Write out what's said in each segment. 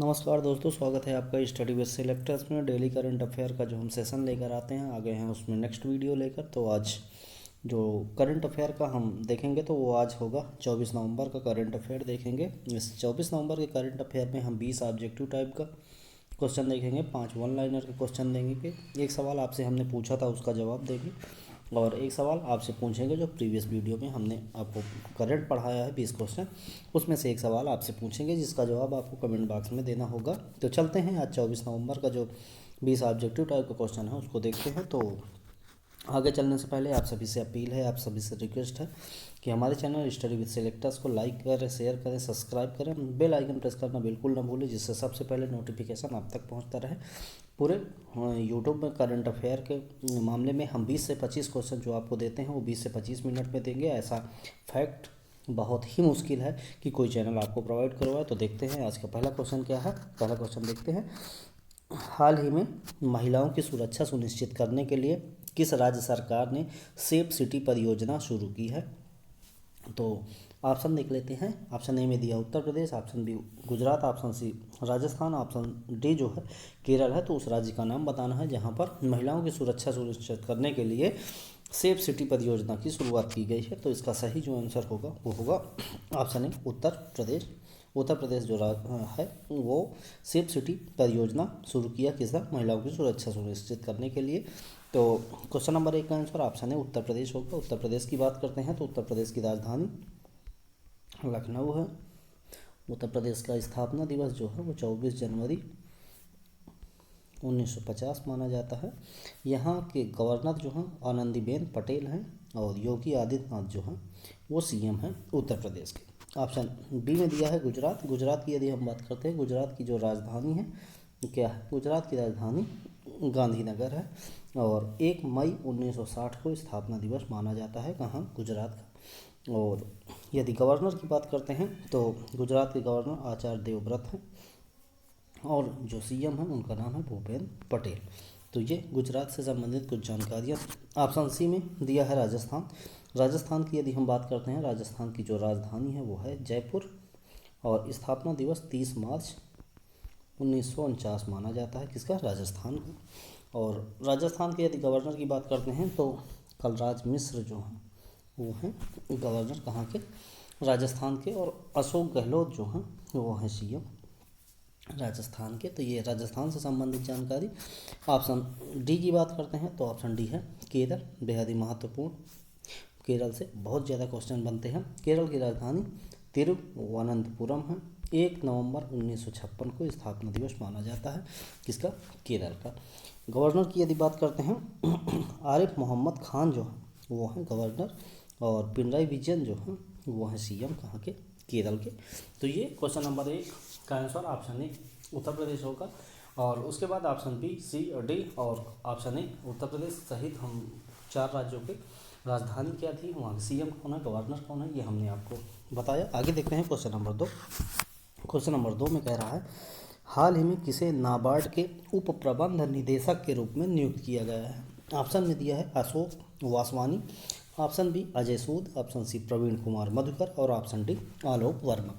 नमस्कार दोस्तों, स्वागत है आपका स्टडी विद सिलेक्टर्स में। डेली करंट अफेयर का जो हम सेशन लेकर आते हैं, आ गए हैं उसमें नेक्स्ट वीडियो लेकर। तो आज जो करंट अफेयर का हम देखेंगे तो वो आज होगा 24 नवंबर का करंट अफेयर देखेंगे। इस 24 नवंबर के करंट अफेयर में हम 20 ऑब्जेक्टिव टाइप का क्वेश्चन देखेंगे, 5 वन लाइनर के क्वेश्चन देंगे। एक सवाल आपसे हमने पूछा था, उसका जवाब देंगे, और एक सवाल आपसे पूछेंगे जो प्रीवियस वीडियो में हमने आपको करंट पढ़ाया है 20 क्वेश्चन, उसमें से एक सवाल आपसे पूछेंगे जिसका जवाब आपको कमेंट बॉक्स में देना होगा। तो चलते हैं आज 24 नवंबर का जो 20 ऑब्जेक्टिव टाइप का क्वेश्चन है उसको देखते हैं। तो आगे चलने से पहले आप सभी से अपील है, आप सभी से रिक्वेस्ट है कि हमारे चैनल स्टडी विद सिलेक्टर्स को लाइक करें, शेयर करें, सब्सक्राइब करें, बेल आइकन प्रेस करना बिल्कुल ना भूलें, जिससे सबसे पहले नोटिफिकेशन आप तक पहुंचता रहे। पूरे यूट्यूब में करंट अफेयर के मामले में हम 20 से 25 क्वेश्चन जो आपको देते हैं वो 20 से 25 मिनट में देंगे। ऐसा फैक्ट बहुत ही मुश्किल है कि कोई चैनल आपको प्रोवाइड करवाए। तो देखते हैं आज का पहला क्वेश्चन क्या है। पहला क्वेश्चन देखते हैं। हाल ही में महिलाओं की सुरक्षा सुनिश्चित करने के लिए किस राज्य सरकार ने सेफ सिटी परियोजना शुरू की है? तो ऑप्शन देख लेते हैं। ऑप्शन ए में दिया Uttar Pradesh, option B Gujarat, option C Rajasthan, option D जो है केरल है। तो उस राज्य का नाम बताना है जहां पर महिलाओं की सुरक्षा सुनिश्चित करने के लिए सेफ सिटी परियोजना की शुरुआत की गई है। तो इसका सही जो आंसर होगा वो होगा ऑप्शन ए उत्तर प्रदेश। उत्तर प्रदेश जो है वो सेफ सिटी परियोजना शुरू किया किसका? महिलाओं की सुरक्षा सुनिश्चित करने के लिए। तो क्वेश्चन नंबर 1 का आंसर ऑप्शन है उत्तर प्रदेश होगा। उत्तर प्रदेश की बात करते हैं तो उत्तर प्रदेश की राजधानी लखनऊ है। उत्तर प्रदेश का स्थापना दिवस जो है वो 24 जनवरी 1950 माना जाता है। यहाँ के गवर्नर जो हैं आनंदीबेन पटेल हैं, और योगी आदित्यनाथ जो हैं वो सीएम हैं उत्तर प्रदेश के। ऑप्शन बी में दिया है गुजरात। गुजरात की यदि हम बात करते हैं, गुजरात की जो राजधानी है क्या है? गुजरात की राजधानी गांधीनगर है, और 1 मई 1960 को स्थापना दिवस माना जाता है कहाँ? गुजरात का। और यदि गवर्नर की बात करते हैं तो गुजरात के गवर्नर आचार्य देवव्रत हैं, और जो सीएम हैं उनका नाम है भूपेंद्र पटेल। तो ये गुजरात से संबंधित कुछ जानकारियाँ। ऑप्शन सी में दिया है राजस्थान। राजस्थान की यदि हम बात करते हैं, राजस्थान की जो राजधानी है वो है जयपुर, और स्थापना दिवस 30 मार्च 1949 माना जाता है किसका? राजस्थान का। और राजस्थान के यदि गवर्नर की बात करते हैं तो कलराज मिश्र जो हैं वो हैं गवर्नर कहाँ के? राजस्थान के। और अशोक गहलोत जो हैं वो हैं सीएम राजस्थान के। तो ये राजस्थान से संबंधित जानकारी। ऑप्शन डी की बात करते हैं तो ऑप्शन डी है केरल, बेहद ही महत्वपूर्ण। केरल से बहुत ज़्यादा क्वेश्चन बनते हैं। केरल की राजधानी तिरुवनंतपुरम है। 1 नवंबर 1956 को स्थापना दिवस माना जाता है किसका? केरल का। गवर्नर की यदि बात करते हैं आरिफ मोहम्मद खान जो है वो हैं गवर्नर, और पिनराई विजयन जो हैं वो हैं सीएम कहाँ के? केरल के। तो ये क्वेश्चन नंबर 1 का answer option A Uttar Pradesh होगा। और उसके बाद ऑप्शन बी, सी और डी, और ऑप्शन ए उत्तर प्रदेश सहित हम 4 राज्यों के राजधानी क्या थी, वहाँ सीएम कौन है, गवर्नर कौन है, ये हमने आपको बताया। आगे देखते हैं क्वेश्चन नंबर 2। क्वेश्चन नंबर 2 में कह रहा है हाल ही में किसे नाबार्ड के उप प्रबंध निदेशक के रूप में नियुक्त किया गया है? ऑप्शन में दिया है अशोक वासवानी, ऑप्शन बी अजय सूद, ऑप्शन सी प्रवीण कुमार मधुकर, और ऑप्शन डी आलोक वर्मा।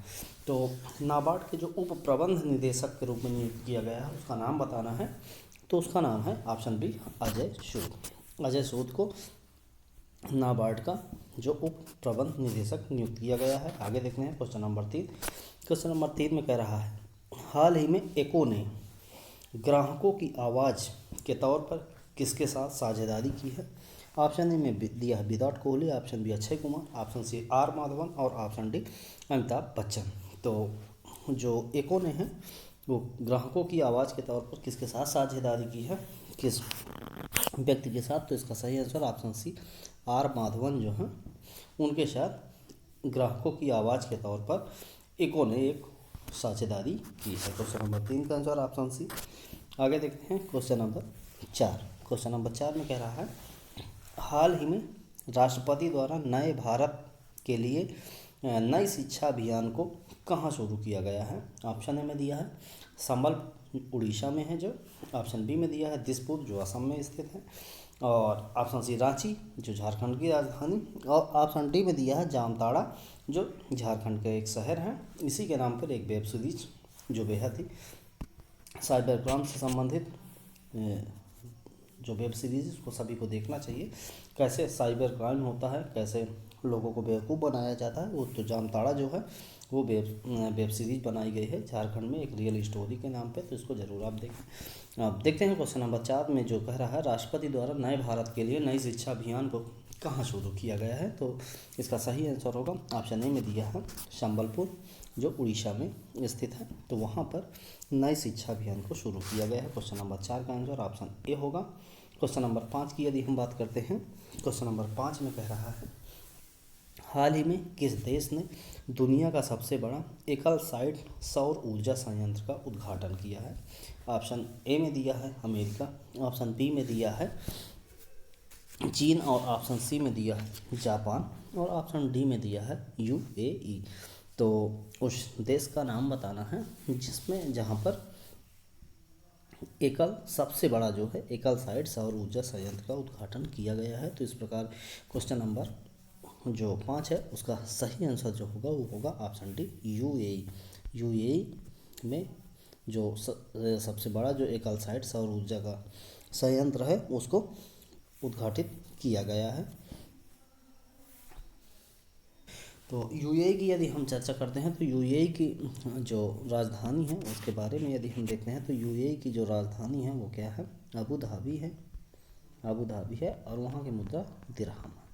तो नाबार्ड के जो उप प्रबंध निदेशक के रूप में नियुक्त किया गया है उसका नाम बताना है। तो उसका नाम है ऑप्शन बी अजय सूद। अजय सूद को नाबार्ड का जो उप प्रबंध निदेशक नियुक्त किया गया है। आगे देखते हैं क्वेश्चन नंबर 3। क्वेश्चन नंबर 3 में कह रहा है हाल ही में एको ने ग्राहकों की आवाज़ के तौर पर किसके साथ साझेदारी की है? ऑप्शन ए में दिया है Virat Kohli, option B Akshay Kumar, option C R Madhavan, और ऑप्शन डी अमिताभ बच्चन। तो जो एको ने है वो ग्राहकों की आवाज़ के तौर पर किसके साथ साझेदारी की है, किस व्यक्ति के साथ? तो इसका सही answer option C R Madhavan जो हैं उनके साथ ग्राहकों की आवाज़ के तौर पर एको ने एक साझेदारी की है। क्वेश्चन नंबर 3 का आंसर ऑप्शन सी। आगे देखते हैं क्वेश्चन नंबर 4। क्वेश्चन नंबर 4 में कह रहा है हाल ही में राष्ट्रपति द्वारा नए भारत के लिए नई शिक्षा अभियान को कहाँ शुरू किया गया है? ऑप्शन ए में दिया है संबल उड़ीसा में है जो, ऑप्शन बी में दिया है दिसपुर जो असम में स्थित है, और ऑप्शन सी रांची जो झारखंड की राजधानी, और ऑप्शन डी में दिया है जामताड़ा जो झारखंड का एक शहर है। इसी के नाम पर एक वेब सीरीज जो बेहद ही साइबर क्राइम से संबंधित जो वेब सीरीज उसको सभी को देखना चाहिए। कैसे साइबर क्राइम होता है, कैसे लोगों को बेवकूफ़ बनाया जाता है, वो तो जामताड़ा जो है वो वेब सीरीज बनाई गई है झारखंड में एक रियल स्टोरी के नाम पे, तो इसको ज़रूर आप देखें। अब देखते हैं क्वेश्चन नंबर 4 में जो कह रहा है राष्ट्रपति द्वारा नए भारत के लिए नई शिक्षा अभियान को कहाँ शुरू किया गया है। तो इसका सही आंसर होगा ऑप्शन ए में दिया है संबलपुर जो उड़ीसा में स्थित है, तो वहाँ पर नई शिक्षा अभियान को शुरू किया गया है। क्वेश्चन नंबर 4 का आंसर ऑप्शन ए होगा। क्वेश्चन नंबर 5 की यदि हम बात करते हैं, क्वेश्चन नंबर 5 में कह रहा है हाल ही में किस देश ने दुनिया का सबसे बड़ा एकल साइट सौर ऊर्जा संयंत्र का उद्घाटन किया है। ऑप्शन ए में दिया है अमेरिका, ऑप्शन बी में दिया है चीन, और ऑप्शन सी में दिया है जापान, और ऑप्शन डी में दिया है यूएई। तो उस देश का नाम बताना है जिसमें जहाँ पर एकल सबसे बड़ा जो है एकल साइट सौर ऊर्जा संयंत्र का उद्घाटन किया गया है। तो इस प्रकार क्वेश्चन नंबर जो 5 है उसका सही आंसर जो होगा वो होगा ऑप्शन डी यूएई। यूएई में जो सबसे बड़ा जो एकल साइट सौर ऊर्जा का संयंत्र है उसको उद्घाटित किया गया है। तो यूएई की यदि हम चर्चा करते हैं तो यूएई की जो राजधानी है उसके बारे में यदि हम देखते हैं तो यूएई की जो राजधानी है वो क्या है, अबू धाबी है, अबू धाबी है, और वहाँ की मुद्रा दिरहम है।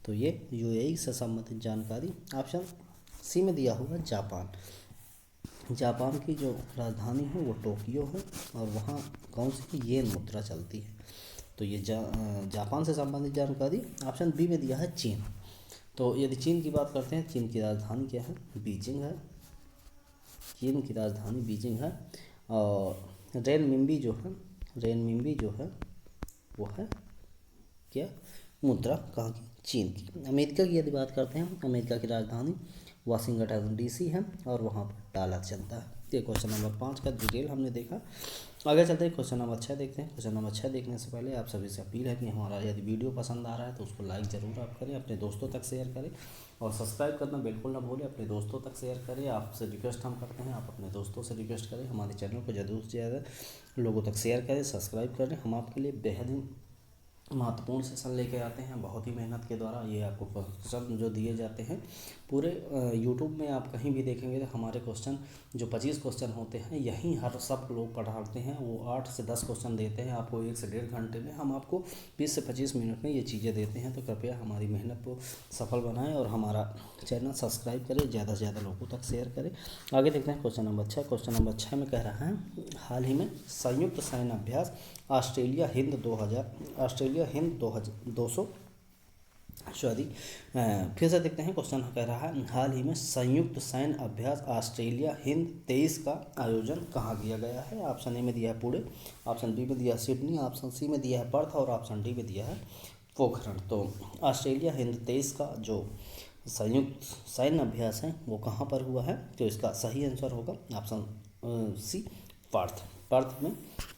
तो ये यूएई से संबंधित जानकारी। ऑप्शन सी में दिया होगा जापान। जापान की जो राजधानी है वो टोक्यो है, और वहाँ कौन सी येन मुद्रा चलती है। तो ये जापान से संबंधित जानकारी। ऑप्शन बी में दिया है चीन। तो यदि चीन की बात करते हैं, चीन की राजधानी क्या है, बीजिंग है, चीन की राजधानी बीजिंग है। और रेनमिंबी जो है वो है क्या, मुद्रा कहाँ की, चीन की। अमेरिका की यदि बात करते हैं, अमेरिका की राजधानी वाशिंगटन डीसी है, और वहाँ पर डॉलर चलता है। ये क्वेश्चन नंबर 5 का डिटेल हमने देखा। आगे चलते हैं क्वेश्चन नंबर 6 देखते हैं। क्वेश्चन नंबर 6 देखने से पहले आप सभी से अपील है कि हमारा यदि वीडियो पसंद आ रहा है तो उसको लाइक ज़रूर आप करें, अपने दोस्तों तक शेयर करें, और सब्सक्राइब करना बिल्कुल ना भूलें, अपने दोस्तों तक शेयर करें। आपसे रिक्वेस्ट हम करते हैं, आप अपने दोस्तों से रिक्वेस्ट करें, हमारे चैनल को ज़्यादा से ज़्यादा लोगों तक शेयर करें, सब्सक्राइब करें। हम आपके लिए बेहद ही महत्वपूर्ण सेशन लेके आते हैं बहुत ही मेहनत के द्वारा। ये आपको क्वेश्चन जो दिए जाते हैं पूरे यूट्यूब में आप कहीं भी देखेंगे तो हमारे क्वेश्चन जो 25 क्वेश्चन होते हैं यहीं हर सब लोग पढ़ाते हैं। वो 8 से 10 क्वेश्चन देते हैं आपको 1 से 1.5 घंटे में। हम आपको 20 से 25 मिनट में ये चीज़ें देते हैं। तो कृपया हमारी मेहनत को सफल बनाएं और हमारा चैनल सब्सक्राइब करें, ज़्यादा से ज़्यादा लोगों तक शेयर करें। आगे देखते हैं क्वेश्चन नंबर 6। क्वेश्चन नंबर 6 में कह रहा है हाल ही में संयुक्त सैन्य अभ्यास ऑस्ट्रेलिया हिंद 200 सॉरी फिर से देखते हैं। क्वेश्चन कह रहा है हाल ही में संयुक्त सैन्य अभ्यास ऑस्ट्रेलिया हिंद 23 का आयोजन कहाँ किया गया है। ऑप्शन ए में दिया है पुणे, ऑप्शन बी में दिया है सिडनी, ऑप्शन सी में दिया है पर्थ, और ऑप्शन डी में दिया है पोखरण। तो ऑस्ट्रेलिया हिंद 23 का जो संयुक्त सैन्य अभ्यास है वो कहाँ पर हुआ है। तो इसका सही आंसर होगा ऑप्शन सी पर्थ। पर्थ में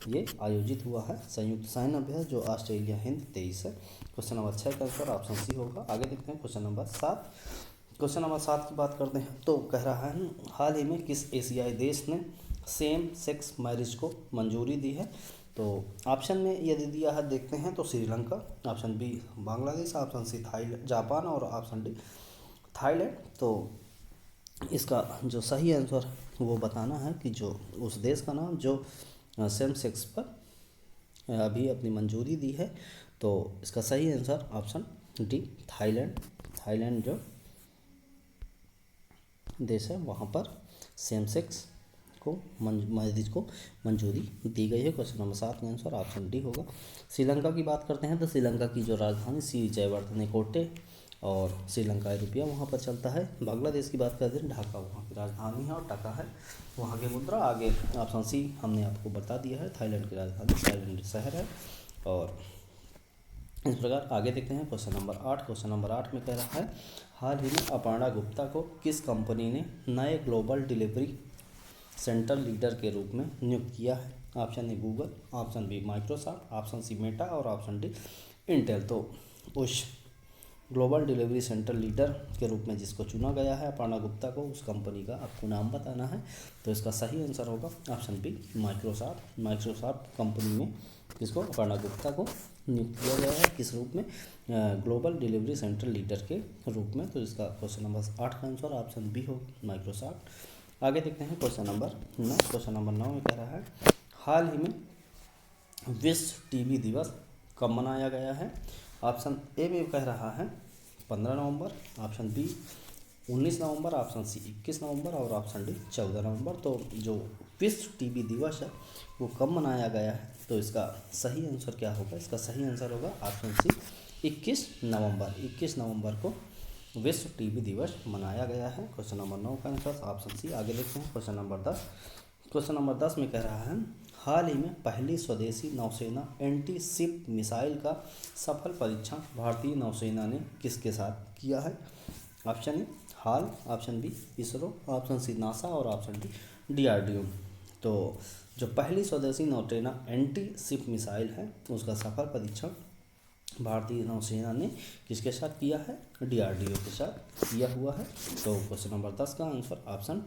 ये आयोजित हुआ है संयुक्त सैन्य अभ्यास जो ऑस्ट्रेलिया हिंद 23 है। क्वेश्चन नंबर 6 का आंसर ऑप्शन सी होगा। आगे देखते हैं क्वेश्चन नंबर 7। क्वेश्चन नंबर 7 की बात करते हैं तो कह रहा है हाल ही में किस एशियाई देश ने सेम सेक्स मैरिज को मंजूरी दी है। तो ऑप्शन में यदि दिया है देखते हैं तो Sri Lanka, option B Bangladesh, option C Japan, और ऑप्शन डी थाईलैंड। तो इसका जो सही आंसर वो बताना है कि जो उस देश का नाम जो सेम सेक्स पर अभी अपनी मंजूरी दी है। तो इसका सही answer option D Thailand. Thailand जो देश है वहाँ पर सेम सेक्स को मैरिज को मंजूरी दी गई है। क्वेश्चन नंबर 7 का आंसर ऑप्शन डी होगा। श्रीलंका की बात करते हैं तो श्रीलंका की जो राजधानी श्री जयवर्धने और श्रीलंका रुपया वहाँ पर चलता है। बांग्लादेश की बात करते हैं ढाका वहाँ की राजधानी है और टका है वहाँ की मुद्रा। आगे ऑप्शन सी हमने आपको बता दिया है, थाईलैंड की राजधानी थाईलैंड शहर है। और इस प्रकार आगे देखते हैं क्वेश्चन नंबर 8। क्वेश्चन नंबर 8 में कह रहा है हाल ही में अपर्णा गुप्ता को किस कंपनी ने नए ग्लोबल डिलीवरी सेंटर लीडर के रूप में नियुक्त किया है। Option A Google, option B Microsoft, option C Meta, और ऑप्शन डी इंटेल। तो उस ग्लोबल डिलीवरी सेंटर लीडर के रूप में जिसको चुना गया है अपर्णा गुप्ता को, उस कंपनी का आपको नाम बताना है। तो इसका सही आंसर होगा option B Microsoft. Microsoft company में किसको, अपर्णा गुप्ता को नियुक्त किया गया है, किस रूप में, ग्लोबल डिलीवरी सेंटर लीडर के रूप में। तो इसका क्वेश्चन नंबर 8 का आंसर ऑप्शन बी होगा माइक्रोसॉफ्ट। आगे देखते हैं क्वेश्चन नंबर 9। क्वेश्चन नंबर 9 में कह रहा है हाल ही में विश्व टीबी दिवस कब मनाया गया है। ऑप्शन ए में कह रहा है 15 नवंबर, ऑप्शन बी 19 नवंबर, ऑप्शन सी 21 नवंबर और ऑप्शन डी 14 नवंबर। तो जो विश्व टीबी दिवस है वो कब मनाया गया है, तो इसका सही आंसर क्या होगा, इसका सही आंसर होगा ऑप्शन सी 21 नवंबर। 21 नवंबर को विश्व टीबी दिवस मनाया गया है। क्वेश्चन नंबर 9 का आंसर ऑप्शन सी। आगे देखते हैं क्वेश्चन नंबर 10। क्वेश्चन नंबर 10 में कह रहा है हाल ही में पहली स्वदेशी नौसेना एंटी शिप मिसाइल का सफल परीक्षण भारतीय नौसेना ने किसके साथ किया है। Option A HAL, option B ISRO, option C NASA और ऑप्शन डी डीआरडीओ। तो जो पहली स्वदेशी नौसेना एंटी शिप मिसाइल है उसका सफल परीक्षण भारतीय नौसेना ने किसके साथ किया है, डीआरडीओ के साथ किया हुआ है। तो क्वेश्चन नंबर 10 का आंसर ऑप्शन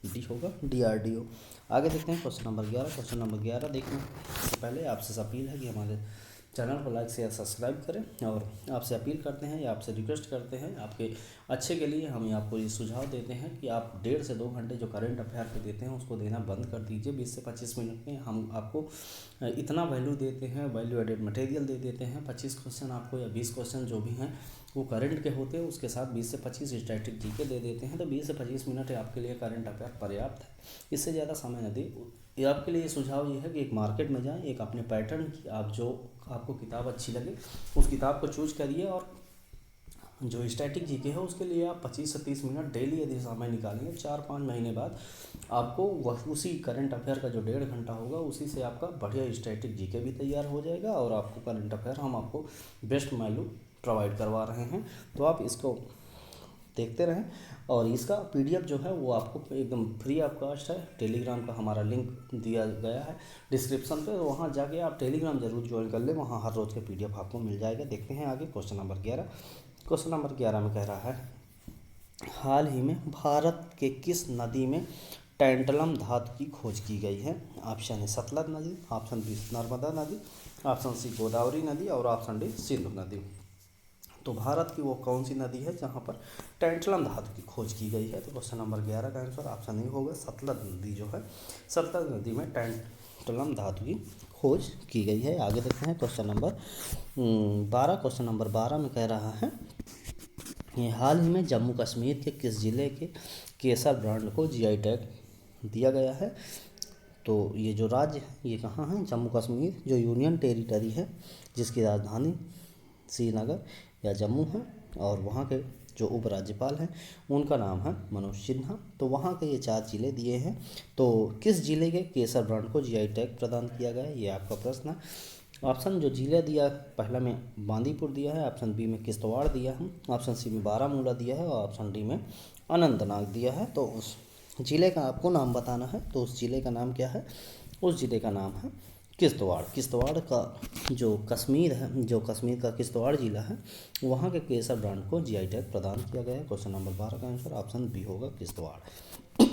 डी होगा डीआरडीओ। आगे देखते हैं क्वेश्चन नंबर 11। क्वेश्चन नंबर 11 देखने से पहले आपसे अपील है कि हमारे चैनल को लाइक शेयर सब्सक्राइब करें, और आपसे अपील करते हैं या आपसे रिक्वेस्ट करते हैं, आपके अच्छे के लिए हम आपको ये सुझाव देते हैं कि आप 1.5 से 2 घंटे जो करंट अफेयर के देते हैं उसको देना बंद कर दीजिए। 20 से 25 मिनट में हम आपको इतना वैल्यू देते हैं, वैल्यू एडेड मटेरियल दे देते हैं। 25 क्वेश्चन आपको या 20 क्वेश्चन जो भी हैं वो करंट के होते हैं, उसके साथ 20 से 25 स्टैटिक जीके दे देते हैं। तो 20 से 25 मिनट आपके लिए करंट अफेयर पर्याप्त है, इससे ज़्यादा समय न दें। ये आपके लिए सुझाव ये है कि एक मार्केट में जाएं, एक अपने पैटर्न की आप जो आपको किताब अच्छी लगे उस किताब को चूज करिए, और जो स्टैटिक जीके है उसके लिए आप 25 से 30 मिनट डेली यदि समय निकालेंगे, 4-5 महीने बाद आपको वह उसी करंट अफेयर का जो 1.5 घंटा होगा उसी से आपका बढ़िया स्टैटिक जीके भी तैयार हो जाएगा, और आपको करंट अफेयर हम आपको बेस्ट वैल्यू प्रोवाइड करवा रहे हैं। तो आप इसको देखते रहें, और इसका पीडीएफ जो है वो आपको एकदम फ्री ऑफ कॉस्ट है। टेलीग्राम का हमारा लिंक दिया गया है डिस्क्रिप्शन पे, तो वहाँ जाके आप टेलीग्राम जरूर ज्वाइन कर लें, वहाँ हर रोज़ के पीडीएफ आपको मिल जाएगा। देखते हैं आगे क्वेश्चन नंबर 11। क्वेश्चन नंबर 11 में कह रहा है हाल ही में भारत के किस नदी में टैंटलम धातु की खोज की गई है। ऑप्शन ए सतलज नदी, ऑप्शन बी नर्मदा नदी, ऑप्शन सी गोदावरी नदी और ऑप्शन डी सिंधु नदी। तो भारत की वो कौन सी नदी है जहाँ पर टैंटलम धातु की खोज की गई है। तो क्वेश्चन नंबर 11 का आंसर ऑप्शन ए होगा सतलज नदी जो है, सतलज नदी में टैंटलम धातु की खोज की गई है। आगे देखते हैं क्वेश्चन नंबर 12। क्वेश्चन नंबर 12 में कह रहा है ये हाल ही में जम्मू कश्मीर के किस ज़िले के केसर ब्रांड को जीआई टैग दिया गया है। तो ये जो राज्य है ये कहाँ है, जम्मू कश्मीर जो यूनियन टेरिटरी है जिसकी राजधानी श्रीनगर या जम्मू है, और वहाँ के जो उपराज्यपाल हैं उनका नाम है मनोज सिन्हा। तो वहाँ के ये 4 ज़िले दिए हैं, तो किस ज़िले के केसर ब्रांड को जीआई टैग प्रदान किया गया है ये आपका प्रश्न है। ऑप्शन जो ज़िले दिया पहला में बांदीपुर दिया है, ऑप्शन बी में किश्तवाड़ दिया है, ऑप्शन सी में बारामूला दिया है और ऑप्शन डी में अनंतनाग दिया है। तो उस ज़िले का आपको नाम बताना है, तो उस ज़िले का नाम क्या है, उस ज़िले का नाम है किश्तवाड़। किश्तवाड़ का जो कश्मीर है, जो कश्मीर का किश्तवाड़ ज़िला है वहाँ के केसर ब्रांड को जीआई टैग प्रदान किया गया है। क्वेश्चन नंबर 12 का आंसर ऑप्शन बी होगा किश्तवाड़।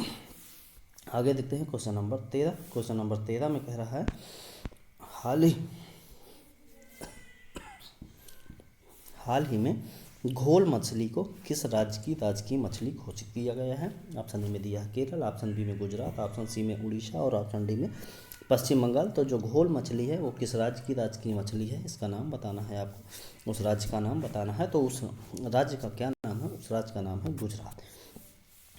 आगे देखते हैं क्वेश्चन नंबर 13। क्वेश्चन नंबर 13 में कह रहा है हाल ही में घोल मछली को किस राज्य की राजकीय मछली घोषित किया गया है। ऑप्शन ए में दिया है केरल, ऑप्शन बी में गुजरात, ऑप्शन सी में उड़ीसा और ऑप्शन डी में पश्चिम बंगाल। तो जो घोल मछली है वो किस राज्य की राजकीय मछली है, इसका नाम बताना है आपको, उस राज्य का नाम बताना है। तो उस राज्य का क्या नाम है, उस राज्य का नाम है गुजरात।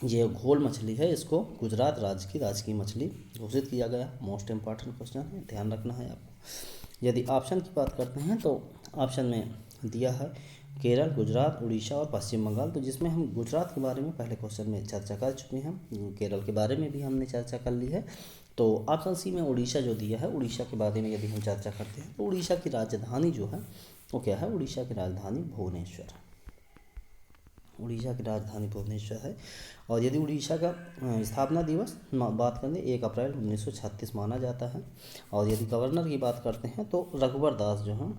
ये घोल मछली है, इसको गुजरात राज्य की राजकीय मछली घोषित किया गया। मोस्ट इम्पॉर्टेंट क्वेश्चन है, ध्यान रखना है आपको। यदि ऑप्शन की बात करते हैं तो ऑप्शन में दिया है केरल, गुजरात, उड़ीसा और पश्चिम बंगाल। तो जिसमें हम गुजरात के बारे में पहले क्वेश्चन में चर्चा कर चुके हैं, केरल के बारे में भी हमने चर्चा कर ली है। तो ऑप्शन सी में उड़ीसा जो दिया है, उड़ीसा के बारे में यदि हम चर्चा करते हैं तो उड़ीसा की राजधानी जो है वो क्या है, उड़ीसा की राजधानी भुवनेश्वर है। उड़ीसा की राजधानी भुवनेश्वर है। और यदि उड़ीसा का स्थापना दिवस बात करें 1 अप्रैल 1936 माना जाता है। और यदि गवर्नर की बात करते हैं तो रघुवर दास जो हैं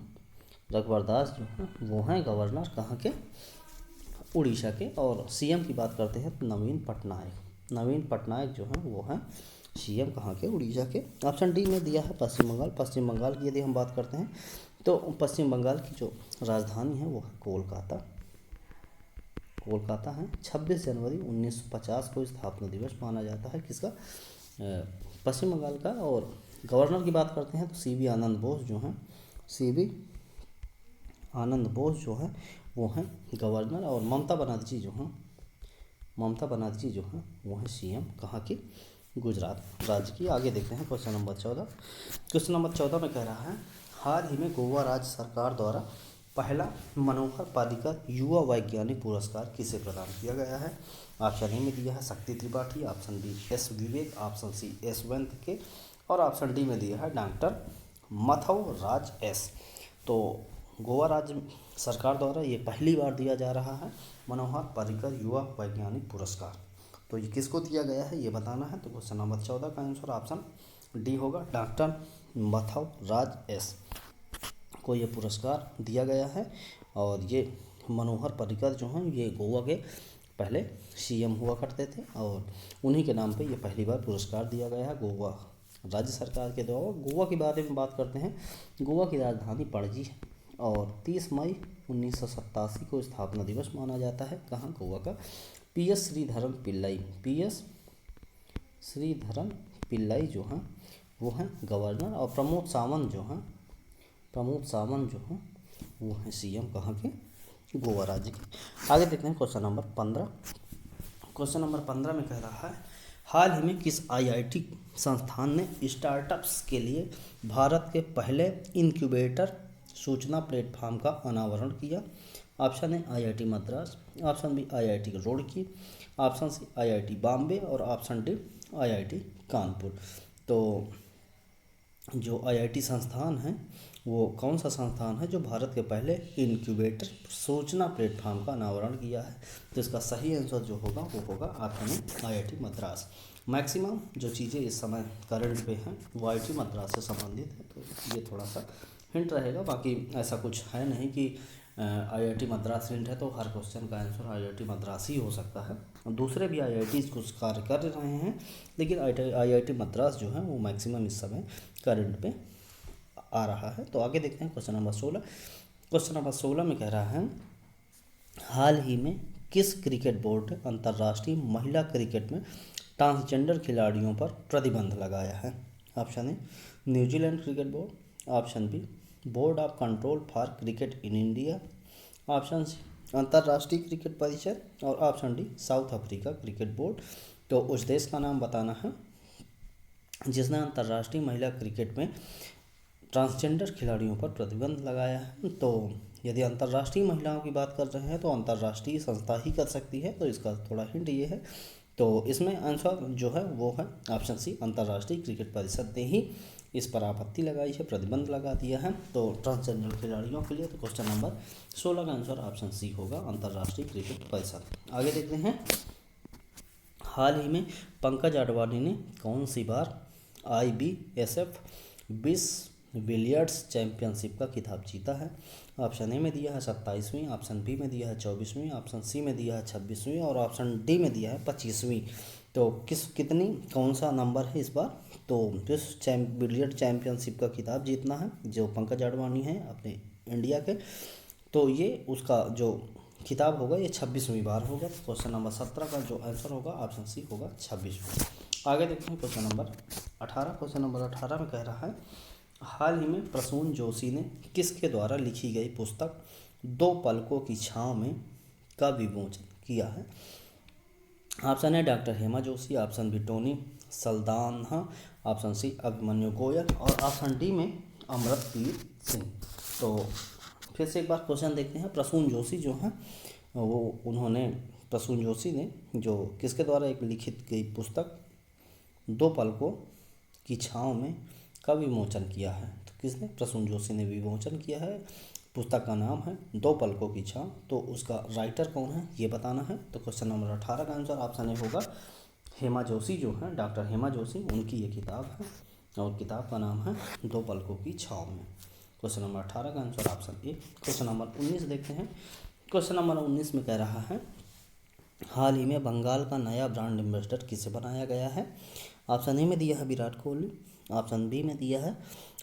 रघुवर दास जो हैं वो हैं गवर्नर कहाँ के, उड़ीसा के। और सीएम की बात करते हैं तो नवीन पटनायक, नवीन पटनायक जो हैं वो हैं सीएम कहाँ के, उड़ीसा के। ऑप्शन डी में दिया है पश्चिम बंगाल। पश्चिम बंगाल की यदि हम बात करते हैं तो पश्चिम बंगाल की जो राजधानी है वो है कोलकाता, कोलकाता है। 26 जनवरी 1950 को स्थापना दिवस माना जाता है किसका, पश्चिम बंगाल का। और गवर्नर की बात करते हैं तो सीवी आनंद बोस जो हैं, सीवी आनंद बोस जो है वो हैं गवर्नर। और ममता बनर्जी जो हैं, ममता बनर्जी जो हैं वो हैं सीएम कहाँ की, गुजरात राज्य की। आगे देखते हैं क्वेश्चन नंबर 14। क्वेश्चन नंबर 14 में कह रहा है हाल ही में गोवा राज्य सरकार द्वारा पहला मनोहर पारिकर युवा वैज्ञानिक पुरस्कार किसे प्रदान किया गया है। ऑप्शन ए में दिया है शक्ति त्रिपाठी, ऑप्शन बी एस विवेक, ऑप्शन सी यशवंत के, और ऑप्शन डी में दिया है डॉक्टर मथुर राज एस। तो गोवा राज्य सरकार द्वारा ये पहली बार दिया जा रहा है मनोहर पारिकर युवा वैज्ञानिक पुरस्कार। तो ये किसको दिया गया है ये बताना है। तो क्वेश्चन नंबर 14 का आंसर ऑप्शन डी होगा, डॉक्टर मथुर राज एस को ये पुरस्कार दिया गया है। और ये मनोहर पर्रिकर जो हैं ये गोवा के पहले सीएम हुआ करते थे और उन्हीं के नाम पे ये पहली बार पुरस्कार दिया गया है गोवा राज्य सरकार के द्वारा। गोवा के बारे में बात करते हैं, गोवा की राजधानी पणजी है और 30 मई 1987 को स्थापना दिवस माना जाता है कहाँ, गोवा का। पीएस श्रीधरन पिल्लाई, पीएस श्रीधरन पिल्लाई जो हैं वो हैं गवर्नर। और प्रमोद सावंत जो हैं, प्रमोद सावंत जो हैं वो हैं सीएम कहाँ के, गोवा राज्य के। आगे देखते हैं क्वेश्चन नंबर 15। क्वेश्चन नंबर 15 में कह रहा है हाल ही में किस आईआईटी संस्थान ने स्टार्टअप्स के लिए भारत के पहले इनक्यूबेटर सूचना प्लेटफॉर्म का अनावरण किया। Option A IIT Madras, option B IIT Roorkee, option C IIT Bombay और ऑप्शन डी आईआईटी कानपुर। तो जो आईआईटी संस्थान है वो कौन सा संस्थान है जो भारत के पहले इनक्यूबेटर सूचना प्लेटफॉर्म का अनावरण किया है। तो इसका सही आंसर जो होगा वो होगा option A IIT Madras. Maximum जो चीज़ें इस समय करंट पे हैं वो आईआईटी मद्रास से संबंधित है, तो ये थोड़ा सा हिंट रहेगा। बाकी ऐसा कुछ है नहीं कि आईआईटी मद्रास हिंट है तो हर क्वेश्चन का आंसर आईआईटी मद्रास ही हो सकता है। दूसरे भी आईआईटीज़ कुछ कार्य कर रहे हैं लेकिन आईआईटी मद्रास जो है वो मैक्सिमम इस समय करंट पे आ रहा है। तो आगे देखते हैं क्वेश्चन नंबर 16। क्वेश्चन नंबर 16 में कह रहा है हाल ही में किस क्रिकेट बोर्ड ने अंतर्राष्ट्रीय महिला क्रिकेट में ट्रांसजेंडर खिलाड़ियों पर प्रतिबंध लगाया है। Option A New Zealand cricket board, option B board of control for cricket in India, option C अंतर्राष्ट्रीय क्रिकेट परिषद और option D South Africa cricket board. तो उस देश का नाम बताना है जिसने अंतर्राष्ट्रीय महिला क्रिकेट में ट्रांसजेंडर खिलाड़ियों पर प्रतिबंध लगाया है। तो यदि अंतर्राष्ट्रीय महिलाओं की बात कर रहे हैं तो अंतर्राष्ट्रीय संस्था ही कर सकती है, तो इसका थोड़ा हिंट ये है। तो इसमें आंसर जो है वो है ऑप्शन सी अंतर्राष्ट्रीय क्रिकेट परिषद ने ही इस पर आपत्ति लगाई है, प्रतिबंध लगा दिया है तो ट्रांसजेंडर खिलाड़ियों के लिए। तो क्वेश्चन नंबर 16 का आंसर ऑप्शन सी होगा अंतर्राष्ट्रीय क्रिकेट परिषद। आगे देखते हैं हाल ही में पंकज अडवाणी ने कौन सी बार IBSF 20 बिलियर्ड्स चैंपियनशिप का खिताब जीता है। ऑप्शन ए में दिया है 27वीं, ऑप्शन बी में दिया है 24वीं, ऑप्शन सी में दिया है 26वीं और ऑप्शन डी में दिया है 25वीं। तो कितनी कौन सा नंबर है इस बार। तो विश्व बिलियर्ड चैंपियनशिप का खिताब जीतना है जो पंकज अडवाणी है अपने इंडिया के, तो ये उसका जो खिताब होगा ये 26वीं बार होगा। क्वेश्चन नंबर 17 का जो आंसर होगा ऑप्शन सी होगा 26वीं। आगे देखते हैं क्वेश्चन नंबर 18। क्वेश्चन नंबर 18 में कह रहा है हाल ही में प्रसून जोशी ने किसके द्वारा लिखी गई पुस्तक 2 पलकों की छाँव में का विमोचन किया है। ऑप्शन है doctor Hema Joshi, option B Tony Saldanha, option C Abhimanyu Goyal और ऑप्शन डी में अमृतप्रीत सिंह। तो फिर से एक बार क्वेश्चन देखते हैं। प्रसून जोशी जो हैं वो उन्होंने प्रसून जोशी ने जो किसके द्वारा एक लिखित गई पुस्तक 2 पलकों की छाँव में का विमोचन किया है। तो किसने, प्रसून जोशी ने विमोचन किया है। पुस्तक का नाम है 2 पलकों की छाँव। तो उसका राइटर कौन है ये बताना है। तो क्वेश्चन नंबर 18 का आंसर ऑप्शन ए होगा हेमा जोशी जो हैं, डॉक्टर हेमा जोशी, उनकी ये किताब है और किताब का नाम है 2 पलकों की छाँव में। क्वेश्चन नंबर 18 का answer option A. Question number 19 देखते हैं। क्वेश्चन नंबर 19 में कह रहा है हाल ही में बंगाल का नया ब्रांड एम्बेसडर किसे बनाया गया है। ऑप्शन ए में दिया है विराट कोहली, ऑप्शन बी में दिया है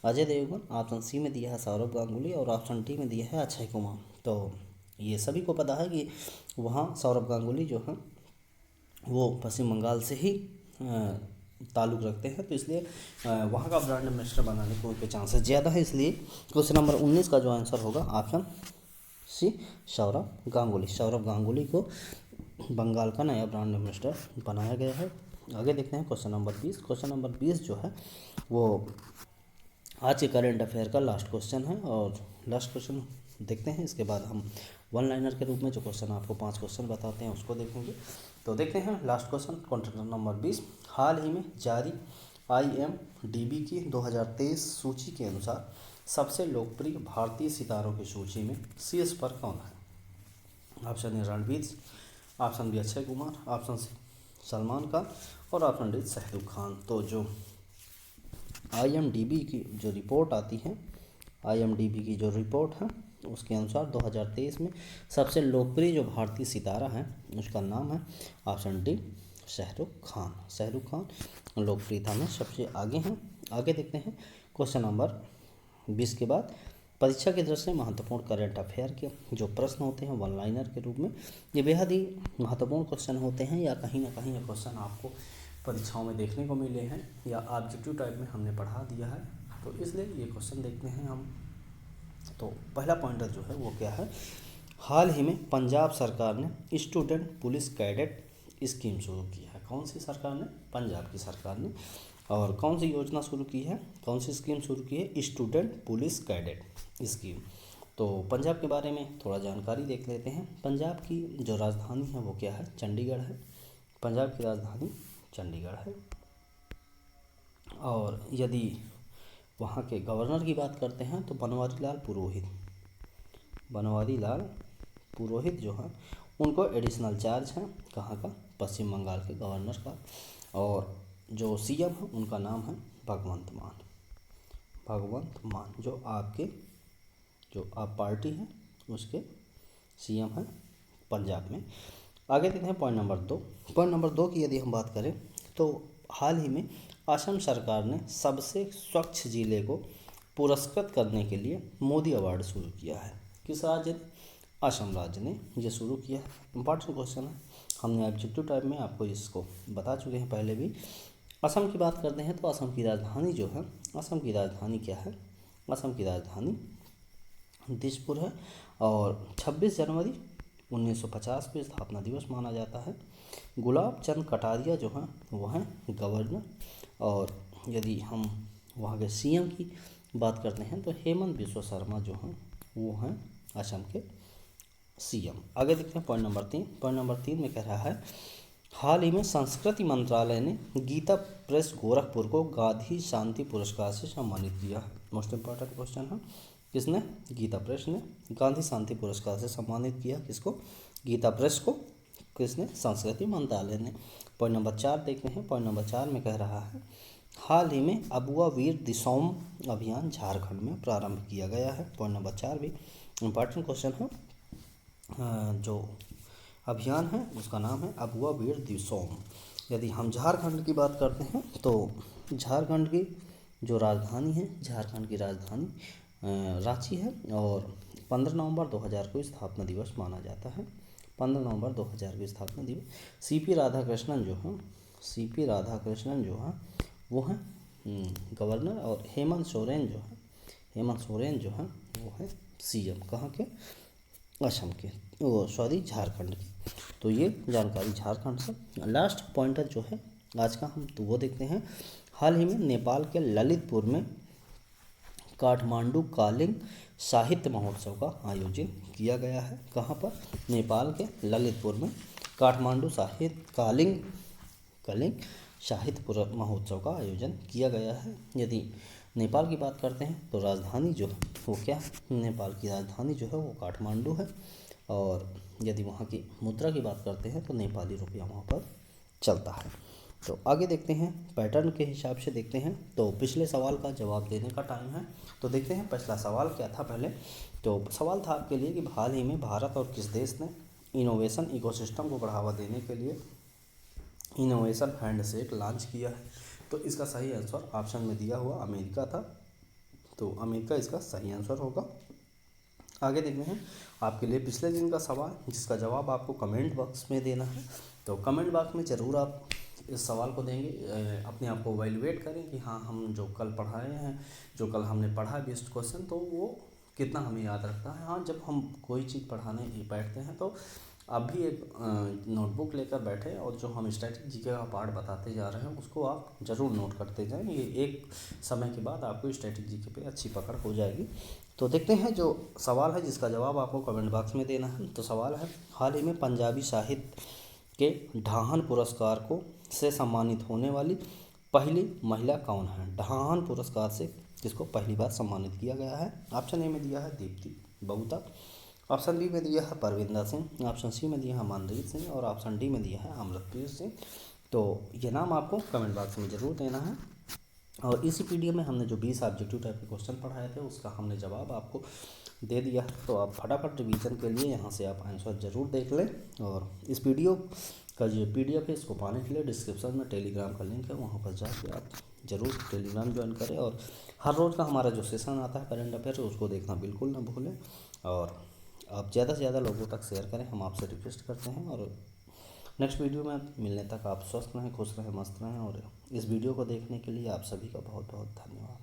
अजय देवगन, ऑप्शन सी में दिया है सौरभ गांगुली और ऑप्शन डी में दिया है अक्षय कुमार। तो ये सभी को पता है कि वहाँ सौरभ गांगुली जो है वो पश्चिम बंगाल से ही ताल्लुक़ रखते हैं, तो इसलिए वहाँ का ब्रांड एम्बेसडर बनाने के उनके चांसेस ज़्यादा है। इसलिए क्वेश्चन नंबर 19 का जो आंसर होगा ऑप्शन सी सौरभ गांगुली। सौरभ गांगुली को बंगाल का नया ब्रांड एम्बेसडर बनाया गया है। आगे देखते हैं क्वेश्चन नंबर 20। क्वेश्चन नंबर 20 जो है वो आज के करेंट अफेयर का लास्ट क्वेश्चन है और लास्ट क्वेश्चन देखते हैं। इसके बाद हम वन लाइनर के रूप में जो क्वेश्चन आपको 5 क्वेश्चन बताते हैं उसको देखेंगे। तो देखते हैं लास्ट क्वेश्चन नंबर 20। हाल ही में जारी IMDb की 2023 सूची के अनुसार सबसे लोकप्रिय भारतीय सितारों की सूची में शीर्ष पर कौन है। Option A Ranveer, option B Akshay Kumar, option C Salman Khan और ऑप्शन डी शाहरुख खान। तो जो IMDb की जो रिपोर्ट आती है, IMDb की जो रिपोर्ट है उसके अनुसार 2023 में सबसे लोकप्रिय जो भारतीय सितारा है उसका नाम है ऑप्शन डी शाहरुख खान। शाहरुख खान लोकप्रियता में सबसे आगे हैं। आगे देखते हैं क्वेश्चन नंबर 20 के बाद परीक्षा की दृष्टि से महत्वपूर्ण करंट अफेयर के जो प्रश्न होते हैं वन लाइनर के रूप में ये बेहद ही महत्वपूर्ण क्वेश्चन होते हैं, या कहीं ना कहीं ये क्वेश्चन आपको परीक्षाओं में देखने को मिले हैं या ऑब्जेक्टिव टाइप में हमने पढ़ा दिया है, तो इसलिए ये क्वेश्चन देखते हैं हम। तो पहला पॉइंटर जो है वो क्या है, हाल ही में पंजाब सरकार ने स्टूडेंट पुलिस कैडेट स्कीम शुरू की है। कौन सी सरकार ने? पंजाब की सरकार ने। और कौन सी योजना शुरू की है, कौन सी स्कीम शुरू की है? Student police cadet scheme. तो पंजाब के बारे में थोड़ा जानकारी देख लेते हैं। पंजाब की जो राजधानी है वो क्या है? चंडीगढ़ है। पंजाब की राजधानी चंडीगढ़ है। और यदि वहाँ के गवर्नर की बात करते हैं तो बनवारी लाल पुरोहित। बनवारी लाल पुरोहित जो है उनको एडिशनल चार्ज है कहाँ का? पश्चिम बंगाल के गवर्नर का। और जो CM है उनका नाम है भगवंत मान। भगवंत मान जो आप पार्टी है उसके CM है पंजाब में। आगे देखते हैं पॉइंट नंबर 2। पॉइंट नंबर 2 की यदि हम बात करें तो हाल ही में असम सरकार ने सबसे स्वच्छ जिले को पुरस्कृत करने के लिए मोदी अवार्ड शुरू किया है। किस राज्य ने? असम राज्य ने ये शुरू किया है। इंपॉर्टेंट क्वेश्चन है, हमने ऑब्जेक्टिव टाइप में आपको इसको बता चुके हैं पहले भी। असम की बात करते हैं तो असम की राजधानी जो है, असम की राजधानी क्या है? असम की राजधानी दिसपुर है। और 26 जनवरी 1950 को स्थापना दिवस माना जाता है। गुलाब चंद कटारिया जो हैं वो हैं गवर्नर। और यदि हम वहाँ के CM की बात करते हैं तो हेमंत बिश्व शर्मा जो हैं वो हैं असम के CM। आगे देखते हैं पॉइंट नंबर 3। पॉइंट नंबर 3 में कह रहा है हाल ही में संस्कृति मंत्रालय ने गीता प्रेस गोरखपुर को गांधी शांति पुरस्कार से सम्मानित किया है। मोस्ट इम्पॉर्टेंट क्वेश्चन है, किसने? गीता प्रेस ने गांधी शांति पुरस्कार से सम्मानित किया। किसको? गीता प्रेस को। किसने? संस्कृति मंत्रालय ने। पॉइंट नंबर 4 देखते हैं। पॉइंट नंबर 4 में कह रहा है हाल ही में अबुआ वीर दिसोम अभियान झारखंड में प्रारंभ किया गया है। पॉइंट नंबर 4 भी इम्पॉर्टेंट क्वेश्चन है। जो अभियान है उसका नाम है अबुआ वीर दिसोम। यदि हम झारखंड की बात करते हैं तो झारखंड की जो राजधानी है, झारखंड की राजधानी रांची है। और 15 नवंबर 2000 को स्थापना दिवस माना जाता है। 15 नवंबर 2000 को स्थापना दिवस। CP राधाकृष्णन जो हैं, CP राधाकृष्णन जो हैं वो हैं गवर्नर। और हेमंत सोरेन जो है, हेमंत सोरेन जो हैं वो है CM कहाँ के? असम के, वो सॉरी झारखंड के। तो ये जानकारी झारखंड से। लास्ट पॉइंटर जो है आज का हम तो वो देखते हैं। हाल ही में नेपाल के ललितपुर में काठमांडू कालिंग साहित्य महोत्सव का आयोजन किया गया है। कहाँ पर? नेपाल के ललितपुर में काठमांडू कालिंग साहित्य महोत्सव का आयोजन किया गया है। यदि नेपाल की बात करते हैं तो राजधानी जो है वो क्या है? नेपाल की राजधानी जो है वो काठमांडू है। और यदि वहाँ की मुद्रा की बात करते हैं तो नेपाली रुपया वहाँ पर चलता है। तो आगे देखते हैं पैटर्न के हिसाब से देखते हैं। तो पिछले सवाल का जवाब देने का टाइम है। तो देखते हैं पिछला सवाल क्या था पहले। तो सवाल था आपके लिए कि हाल ही में भारत और किस देश ने इनोवेशन इकोसिस्टम को बढ़ावा देने के लिए इनोवेशन हैंडशेक लॉन्च किया है। तो इसका सही आंसर ऑप्शन में दिया हुआ अमेरिका था। तो अमेरिका इसका सही आंसर होगा। आगे देखते हैं आपके लिए पिछले दिन का सवाल, जिसका जवाब आपको कमेंट बॉक्स में देना है। तो कमेंट बॉक्स में ज़रूर आप इस सवाल को देंगे, अपने आप को वैल्यूएट करें कि हाँ हम जो कल पढ़ाए हैं, जो कल हमने पढ़ा है बेस्ट क्वेश्चन, तो वो कितना हमें याद रखता है। हाँ, जब हम कोई चीज़ पढ़ाने बैठते हैं तो आप भी एक नोटबुक लेकर बैठे और जो हम स्टैटिक जीके का पार्ट बताते जा रहे हैं उसको आप ज़रूर नोट करते जाएं। ये एक समय के बाद आपको स्टैटिक जीके पे अच्छी पकड़ हो जाएगी। तो देखते हैं जो सवाल है जिसका जवाब आपको कमेंट बॉक्स में देना है। तो सवाल है, हाल ही में पंजाबी साहित्य के ढाहन पुरस्कार को से सम्मानित होने वाली पहली महिला कौन है? ढाहन पुरस्कार से किसको पहली बार सम्मानित किया गया है? ऑप्शन ए में दिया है दीप्ति बहुता, ऑप्शन बी में दिया है परविंदर सिंह, ऑप्शन सी में दिया है मनरीत सिंह और ऑप्शन डी में दिया है अमृतप्रीत सिंह। तो ये नाम आपको कमेंट बॉक्स में ज़रूर देना है। और इसी पीडीएफ में हमने जो 20 ऑब्जेक्टिव टाइप के क्वेश्चन पढ़ाए थे उसका हमने जवाब आपको दे दिया है। तो आप फटाफट रिवीजन के लिए यहाँ से आप आंसर ज़रूर देख लें। और इस वीडियो का जो पीडीएफ है इसको पाने के लिए डिस्क्रिप्शन में टेलीग्राम का लिंक है, वहाँ पर जाके आप ज़रूर टेलीग्राम ज्वाइन करें। और हर रोज़ का हमारा जो सेशन आता है करंट अफेयर उसको देखना बिल्कुल ना भूलें। और आप ज़्यादा से ज़्यादा लोगों तक शेयर करें, हम आपसे रिक्वेस्ट करते हैं। और नेक्स्ट वीडियो में मिलने तक आप स्वस्थ रहें, खुश रहें, मस्त रहें। और इस वीडियो को देखने के लिए आप सभी का बहुत बहुत धन्यवाद।